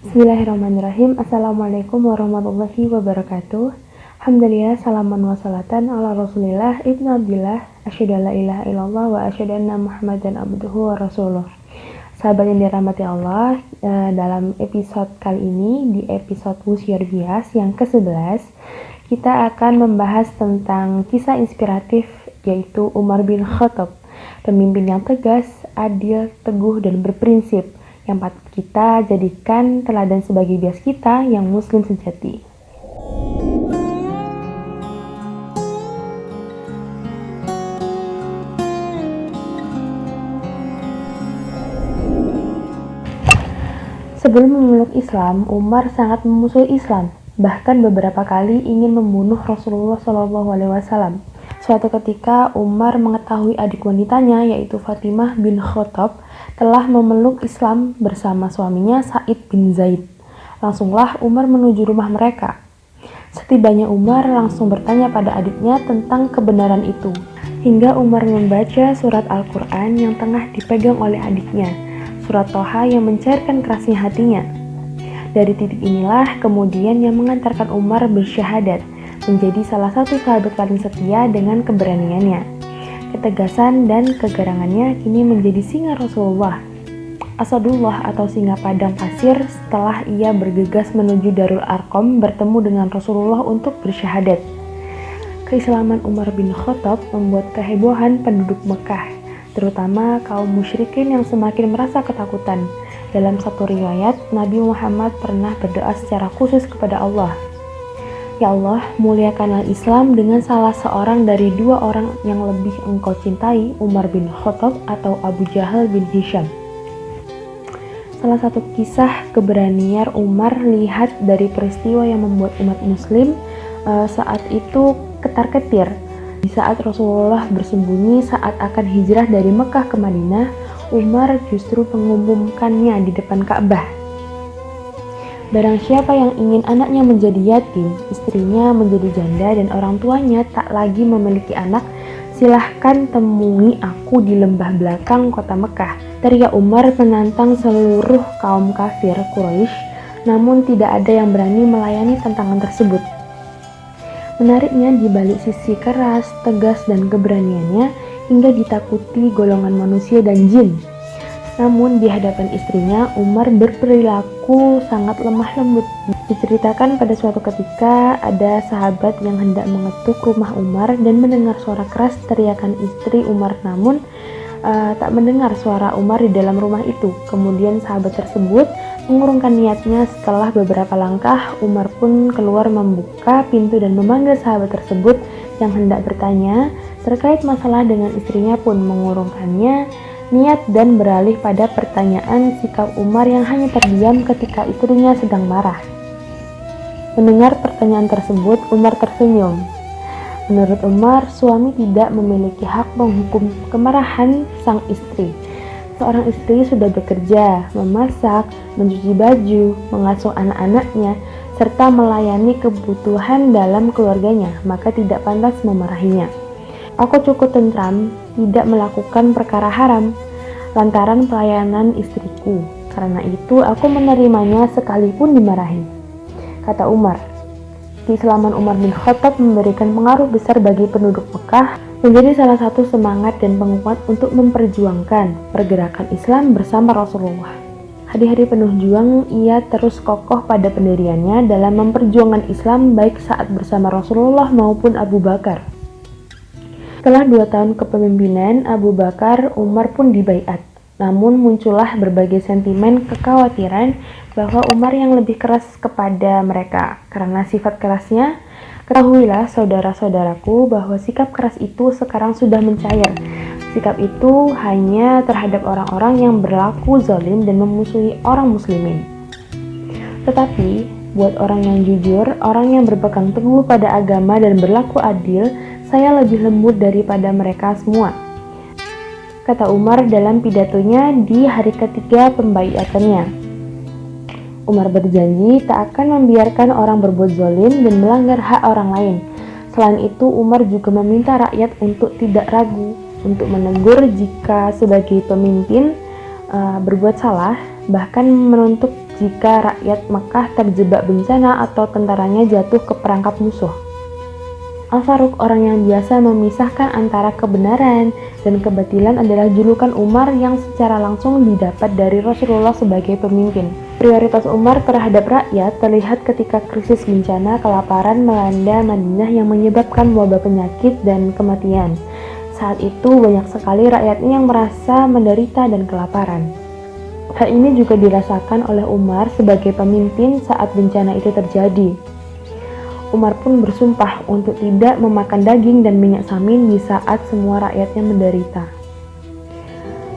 Bismillahirrahmanirrahim. Assalamualaikum warahmatullahi wabarakatuh. Alhamdulillah, salaman wa salatan ala rasulillah ibnu abdillah, asyhadu an la ilaha illallah wa asyhadu anna muhammadan abduhu wa rasuluh. Sahabat yang dirahmati Allah, dalam episode kali ini, di episode Usiar Bias yang ke-11, kita akan membahas tentang kisah inspiratif, yaitu Umar bin Khattab, pemimpin yang tegas, adil, teguh, dan berprinsip, yang patut kita jadikan teladan sebagai bias kita yang muslim sejati. Sebelum memeluk Islam, Umar sangat memusuhi Islam, bahkan beberapa kali ingin membunuh Rasulullah SAW. Suatu ketika, Umar mengetahui adik wanitanya, yaitu Fatimah bin Khattab, telah memeluk Islam bersama suaminya Sa'id bin Zaid. Langsunglah Umar menuju rumah mereka. Setibanya Umar langsung bertanya pada adiknya tentang kebenaran itu, hingga Umar membaca surat Al-Quran yang tengah dipegang oleh adiknya, surat Toha yang mencairkan kerasnya hatinya. Dari titik inilah kemudian yang mengantarkan Umar bersyahadat, menjadi salah satu sahabat paling setia dengan keberaniannya, ketegasan dan kegarangannya kini menjadi singa Rasulullah, Asadullah atau singa padang pasir setelah ia bergegas menuju Darul Arqam bertemu dengan Rasulullah untuk bersyahadat. Keislaman Umar bin Khattab membuat kehebohan penduduk Mekah, terutama kaum musyrikin yang semakin merasa ketakutan. Dalam satu riwayat, Nabi Muhammad pernah berdoa secara khusus kepada Allah, "Ya Allah, muliakanlah Islam dengan salah seorang dari dua orang yang lebih engkau cintai, Umar bin Khattab atau Abu Jahal bin Hisham." Salah satu kisah keberanian Umar lihat dari peristiwa yang membuat umat muslim saat itu ketar-ketir. Di saat Rasulullah bersembunyi saat akan hijrah dari Mekah ke Madinah, Umar justru mengumumkannya di depan Ka'bah. Barang siapa yang ingin anaknya menjadi yatim, istrinya menjadi janda, dan orang tuanya tak lagi memiliki anak, silahkan temui aku di lembah belakang kota Mekah. Teriak Umar menantang seluruh kaum kafir Quraisy, namun tidak ada yang berani melayani tantangan tersebut. Menariknya, di balik sisi keras, tegas, dan keberaniannya, hingga ditakuti golongan manusia dan jin. Namun di hadapan istrinya, Umar berperilaku sangat lemah lembut. Diceritakan pada suatu ketika ada sahabat yang hendak mengetuk rumah Umar dan mendengar suara keras teriakan istri Umar, namun tak mendengar suara Umar di dalam rumah itu. Kemudian sahabat tersebut mengurungkan niatnya. Setelah beberapa langkah, Umar pun keluar membuka pintu dan memanggil sahabat tersebut yang hendak bertanya terkait masalah dengan istrinya, pun mengurungkannya niat dan beralih pada pertanyaan sikap Umar yang hanya terdiam ketika istrinya sedang marah. Mendengar pertanyaan tersebut, Umar tersenyum. Menurut Umar, suami tidak memiliki hak menghukum kemarahan sang istri. Seorang istri sudah bekerja, memasak, mencuci baju, mengasuh anak-anaknya, serta melayani kebutuhan dalam keluarganya, maka tidak pantas memarahinya. Aku cukup tentram, tidak melakukan perkara haram, lantaran pelayanan istriku. Karena itu aku menerimanya sekalipun dimarahi, kata Umar. Keislaman Umar bin Khattab memberikan pengaruh besar bagi penduduk Mekah, menjadi salah satu semangat dan penguat untuk memperjuangkan pergerakan Islam bersama Rasulullah. Hari-hari penuh juang, ia terus kokoh pada pendiriannya dalam memperjuangkan Islam baik saat bersama Rasulullah maupun Abu Bakar. Setelah 2 tahun kepemimpinan Abu Bakar, Umar pun dibaiat. Namun muncullah berbagai sentimen kekhawatiran bahwa Umar yang lebih keras kepada mereka. Karena sifat kerasnya, ketahuilah saudara-saudaraku bahwa sikap keras itu sekarang sudah mencair. Sikap itu hanya terhadap orang-orang yang berlaku zalim dan memusuhi orang muslimin. Tetapi buat orang yang jujur, orang yang berpegang teguh pada agama dan berlaku adil, saya lebih lembut daripada mereka semua, kata Umar dalam pidatonya di hari ketiga pembaiatannya. Umar berjanji tak akan membiarkan orang berbuat zalim dan melanggar hak orang lain. Selain itu, Umar juga meminta rakyat untuk tidak ragu untuk menegur jika sebagai pemimpin berbuat salah, bahkan menuntut jika rakyat Mekah terjebak bencana atau tentaranya jatuh ke perangkap musuh. Al-Faruq, orang yang biasa memisahkan antara kebenaran dan kebatilan, adalah julukan Umar yang secara langsung didapat dari Rasulullah sebagai pemimpin. Prioritas Umar terhadap rakyat terlihat ketika krisis bencana kelaparan melanda Madinah yang menyebabkan wabah penyakit dan kematian. Saat itu banyak sekali rakyatnya yang merasa menderita dan kelaparan. Hal ini juga dirasakan oleh Umar sebagai pemimpin saat bencana itu terjadi. Umar pun bersumpah untuk tidak memakan daging dan minyak samin di saat semua rakyatnya menderita.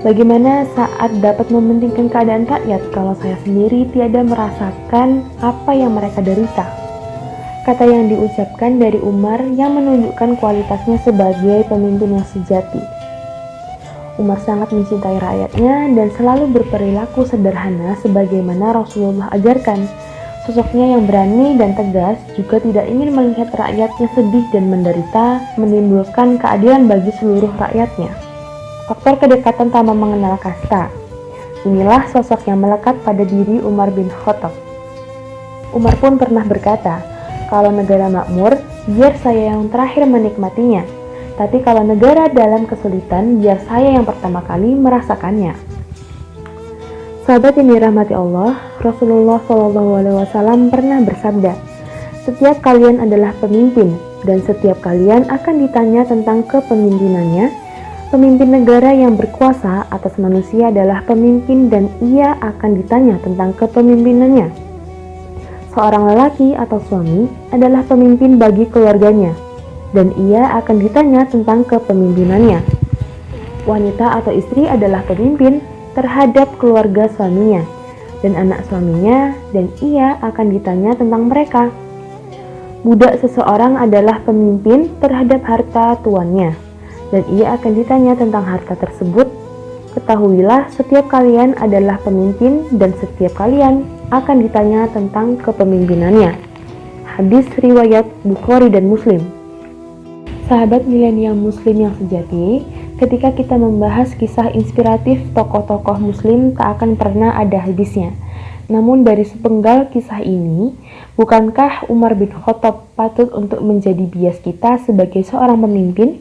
Bagaimana saat dapat mementingkan keadaan rakyat kalau saya sendiri tiada merasakan apa yang mereka derita? Kata yang diucapkan dari Umar yang menunjukkan kualitasnya sebagai pemimpin yang sejati. Umar sangat mencintai rakyatnya dan selalu berperilaku sederhana sebagaimana Rasulullah ajarkan. Sosoknya yang berani dan tegas juga tidak ingin melihat rakyatnya sedih dan menderita, menimbulkan keadilan bagi seluruh rakyatnya. Faktor kedekatan tanpa mengenal kasta. Inilah sosok yang melekat pada diri Umar bin Khattab. Umar pun pernah berkata, "Kalau negara makmur, biar saya yang terakhir menikmatinya. Tapi kalau negara dalam kesulitan, biar saya yang pertama kali merasakannya." Sahabat yang dirahmati Allah, Rasulullah SAW pernah bersabda, "Setiap kalian adalah pemimpin, dan setiap kalian akan ditanya tentang kepemimpinannya. Pemimpin negara yang berkuasa atas manusia adalah pemimpin dan ia akan ditanya tentang kepemimpinannya. Seorang lelaki atau suami adalah pemimpin bagi keluarganya, dan ia akan ditanya tentang kepemimpinannya. Wanita atau istri adalah pemimpin terhadap keluarga suaminya dan anak suaminya, dan ia akan ditanya tentang mereka. Budak seseorang adalah pemimpin terhadap harta tuannya, dan ia akan ditanya tentang harta tersebut. Ketahuilah, setiap kalian adalah pemimpin dan setiap kalian akan ditanya tentang kepemimpinannya." Hadis riwayat Bukhari dan Muslim. Sahabat milenial muslim yang sejati, ketika kita membahas kisah inspiratif tokoh-tokoh muslim tak akan pernah ada habisnya. Namun dari sepenggal kisah ini, bukankah Umar bin Khattab patut untuk menjadi bias kita sebagai seorang pemimpin?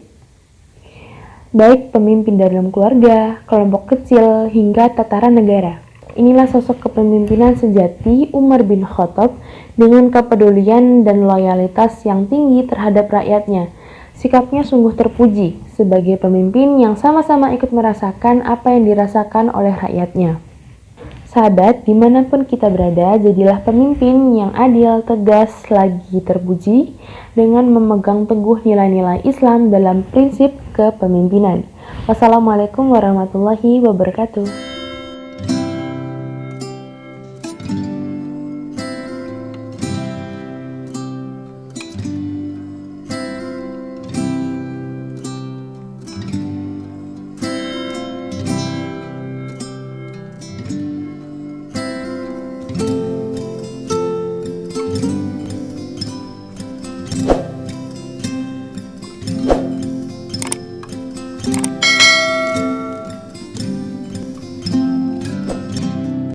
Baik pemimpin dalam keluarga, kelompok kecil, hingga tataran negara. Inilah sosok kepemimpinan sejati Umar bin Khattab dengan kepedulian dan loyalitas yang tinggi terhadap rakyatnya. Sikapnya sungguh terpuji sebagai pemimpin yang sama-sama ikut merasakan apa yang dirasakan oleh rakyatnya. Sahabat, dimanapun kita berada, jadilah pemimpin yang adil, tegas, lagi terpuji, dengan memegang teguh nilai-nilai Islam dalam prinsip kepemimpinan. Wassalamualaikum warahmatullahi wabarakatuh.